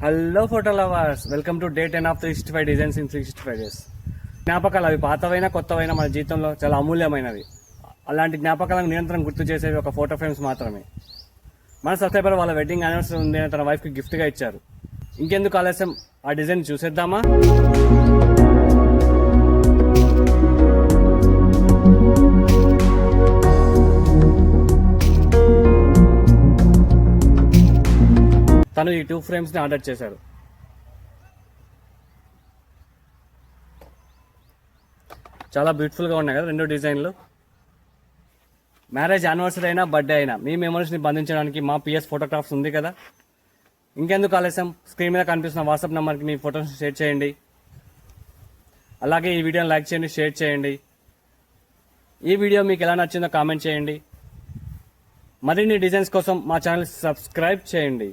Hello photo lovers, welcome to day 10 of 365 designs in 365 days. జ్ఞాపకాలు అవి పాతవైనా కొత్తవైనా మన జీవితంలో చాలా అమూల్యమైనవి. అలాంటి జ్ఞాపకాలను నిరంతరం గుర్తు చేసేవి ఒక ఫోటో ఫ్రేమ్స్ మాత్రమే. మన సబ్స్క్రైబర్ వాళ్ళ వెడ్డింగ్ యానివర్సరీ ఉంది తన వైఫ్కి గిఫ్ట్గా ఇచ్చారు. ఇంకెందుకు ఆలస్యం, ఆ డిజైన్ చూసేద్దామా? తను ఈ 2 ఫ్రేమ్స్ని ఆర్డర్ చేశారు. చాలా బ్యూటిఫుల్గా ఉన్నాయి కదా 2 డిజైన్లు. మ్యారేజ్ యానివర్సరీ అయినా బర్త్డే అయినా మీ మెమరీస్ని బంధించడానికి మా పిఎస్ ఫోటోగ్రాఫ్స్ ఉంది కదా. ఇంకెందుకు ఆలస్యం, స్క్రీన్ మీద కనిపిస్తున్న వాట్సాప్ నెంబర్కి మీ ఫోటోస్ షేర్ చేయండి. అలాగే ఈ వీడియోని లైక్ చేయండి, షేర్ చేయండి. ఈ వీడియో మీకు ఎలా నచ్చిందో కామెంట్ చేయండి. మరిన్ని డిజైన్స్ కోసం మా ఛానల్ సబ్స్క్రైబ్ చేయండి.